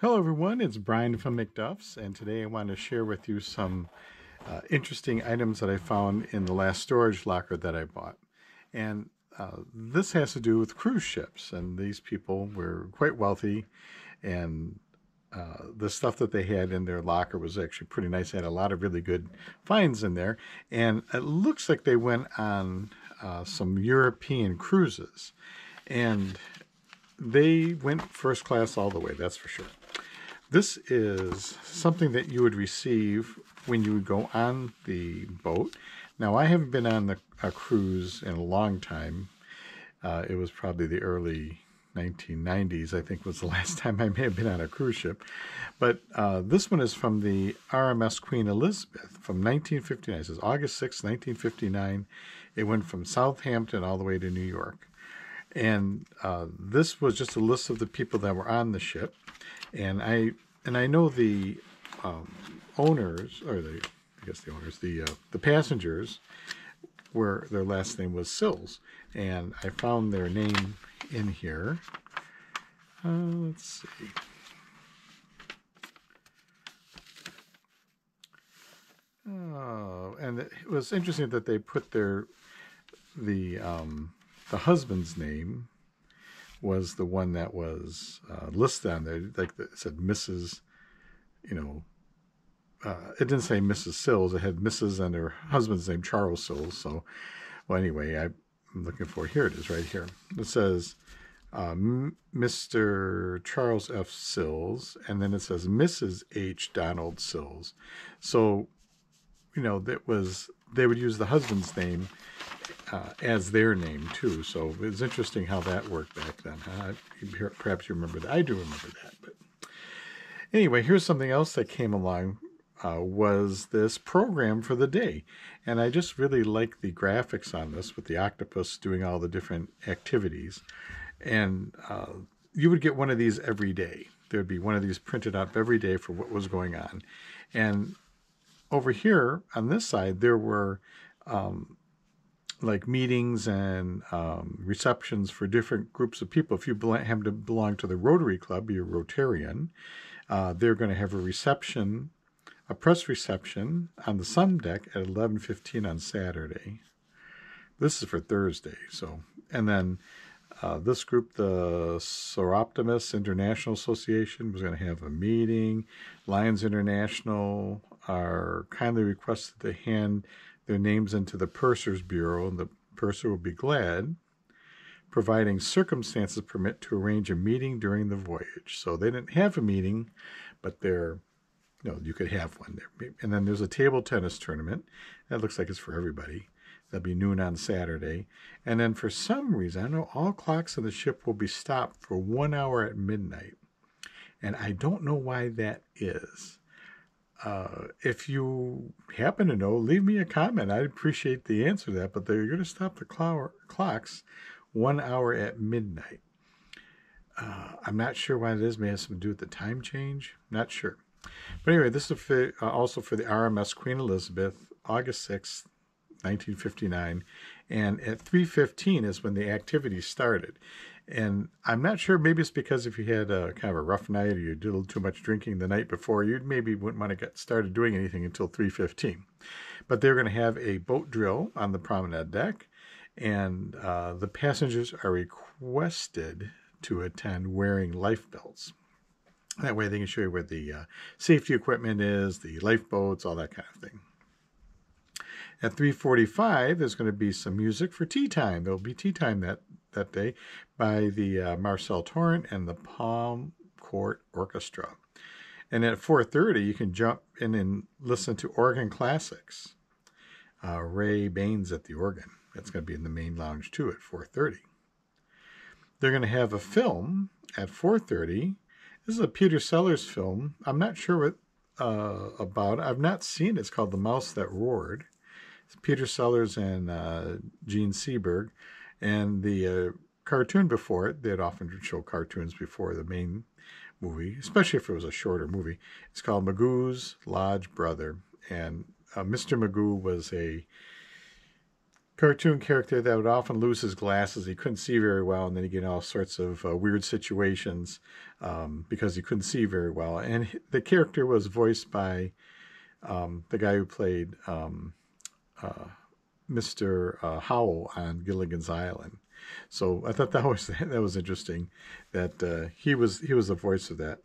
Hello everyone, it's Brian from McDuff's, and today I want to share with you some interesting items that I found in the last storage locker that I bought. And this has to do with cruise ships, and these people were quite wealthy, and the stuff that they had in their locker was actually pretty nice. They had a lot of really good finds in there, and it looks like they went on some European cruises, and they went first class all the way, that's for sure. This is something that you would receive when you would go on the boat. Now, I haven't been on a cruise in a long time. It was probably the early 1990s, I think, was the last time I may have been on a cruise ship. But this one is from the RMS Queen Elizabeth from 1959. It says August 6, 1959. It went from Southampton all the way to New York. And this was just a list of the people that were on the ship. And I know the owners, or the passengers, were their last name was Sills, and I found their name in here. Let's see. Oh, and it was interesting that they put the husband's name was the one that was listed on there. Like it said Mrs., it didn't say Mrs. Sills. It had Mrs. and her husband's name, Charles Sills. So, well, anyway, I'm looking for, here it is right here. It says Mr. Charles F. Sills, and then it says Mrs. H. Donald Sills. So, they would use the husband's name as their name too. So it was interesting how that worked back then. Perhaps you remember that. I do remember that. But anyway, here's something else that came along. Was this program for the day. And I just really like the graphics on this with the octopus doing all the different activities. And you would get one of these every day. There would be one of these printed up every day for what was going on. And over here on this side, there were like meetings and receptions for different groups of people. If you happen to belong to the Rotary Club, you're Rotarian, they're going to have a press reception on the sun deck at 11:15 on Saturday. This is for Thursday. So, and then this group, the Soroptimist International Association, was going to have a meeting. Lions International are kindly requested to hand their names into the Purser's Bureau, and the purser will be glad, providing circumstances permit, to arrange a meeting during the voyage. So they didn't have a meeting, but you could have one there. And then there's a table tennis tournament. That looks like it's for everybody. That'll be noon on Saturday. And then for some reason, I know all clocks on the ship will be stopped for 1 hour at midnight. And I don't know why that is. If you happen to know, leave me a comment. I'd appreciate the answer to that. But they're going to stop the clocks 1 hour at midnight. I'm not sure why it is. May have something to do with the time change. Not sure. But anyway, this is also for the RMS Queen Elizabeth, August 6th, 1959. And at 3:15 is when the activity started. And I'm not sure, maybe it's because if you had a kind of a rough night or you did a little too much drinking the night before, you maybe wouldn't want to get started doing anything until 3:15. But they're going to have a boat drill on the promenade deck, and the passengers are requested to attend wearing life belts. That way they can show you where the safety equipment is, the lifeboats, all that kind of thing. At 3:45, there's going to be some music for tea time. There'll be tea time that day by the Marcel Torrent and the Palm Court Orchestra. And at 4:30, you can jump in and listen to organ classics. Ray Baines at the organ. That's going to be in the main lounge too at 4:30. They're going to have a film at 4:30. This is a Peter Sellers film. I'm not sure what about it. I've not seen it. It's called The Mouse That Roared. It's Peter Sellers and Gene Seberg. And the cartoon before it, they'd often show cartoons before the main movie, especially if it was a shorter movie. It's called Magoo's Lodge Brother. And Mr. Magoo was a cartoon character that would often lose his glasses. He couldn't see very well, and then he'd get in all sorts of weird situations because he couldn't see very well. And the character was voiced by the guy who played Mr. Howell on Gilligan's Island. So I thought that was interesting that he was the voice of that.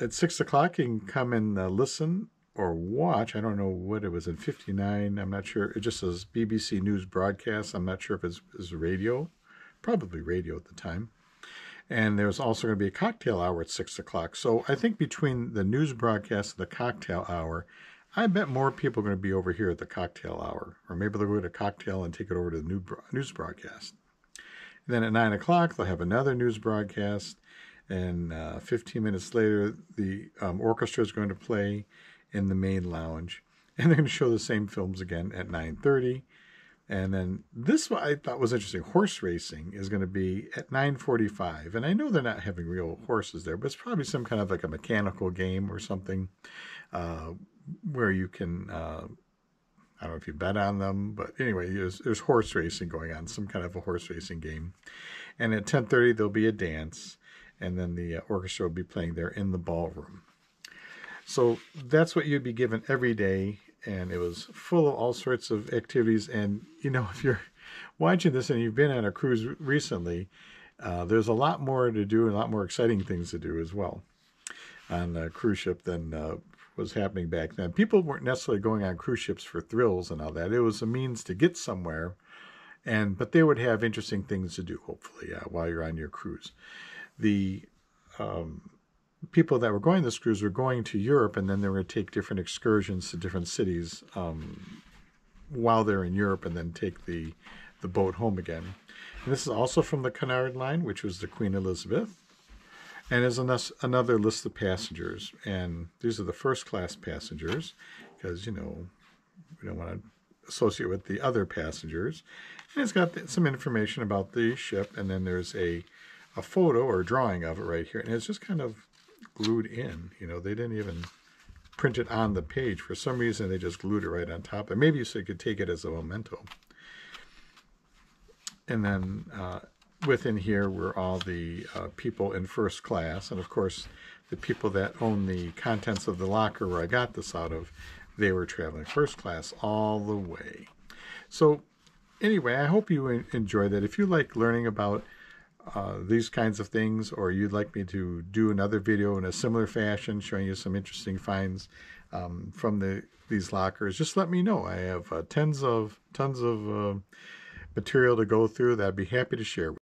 At 6 o'clock, you can come and listen or watch. I don't know what it was in '59. I'm not sure. It just says BBC News broadcast. I'm not sure if it's radio, probably radio at the time. And there's also going to be a cocktail hour at 6 o'clock. So I think between the news broadcast and the cocktail hour, I bet more people are going to be over here at the cocktail hour, or maybe they'll go to cocktail and take it over to the news broadcast. And then at 9 o'clock, they'll have another news broadcast. And 15 minutes later, the orchestra is going to play in the main lounge. And they're going to show the same films again at 9:30. And then this one I thought was interesting. Horse racing is going to be at 9:45. And I know they're not having real horses there, but it's probably some kind of like a mechanical game or something where you can, I don't know if you bet on them, but anyway, there's horse racing going on, some kind of a horse racing game. And at 10:30, there'll be a dance. And then the orchestra will be playing there in the ballroom. So that's what you'd be given every day, and it was full of all sorts of activities. And, you know, if you're watching this and you've been on a cruise recently, there's a lot more to do and a lot more exciting things to do as well on a cruise ship than was happening back then. People weren't necessarily going on cruise ships for thrills and all that. It was a means to get somewhere, but they would have interesting things to do, hopefully, while you're on your cruise. The people that were going this cruise were going to Europe, and then they were going to take different excursions to different cities while they're in Europe, and then take the boat home again. And this is also from the Cunard line, which was the Queen Elizabeth. And there's another list of passengers. And these are the first class passengers because, you know, we don't want to associate with the other passengers. And it's got some information about the ship, and then there's a photo or drawing of it right here, and it's just kind of glued in. You know, they didn't even print it on the page. For some reason, they just glued it right on top. And maybe so you could take it as a memento. And then within here were all the people in first class. And, of course, the people that own the contents of the locker where I got this out of, they were traveling first class all the way. So, anyway, I hope you enjoy that. If you like learning about these kinds of things, or you'd like me to do another video in a similar fashion showing you some interesting finds from these lockers, just let me know. I have tons of material to go through that I'd be happy to share with you.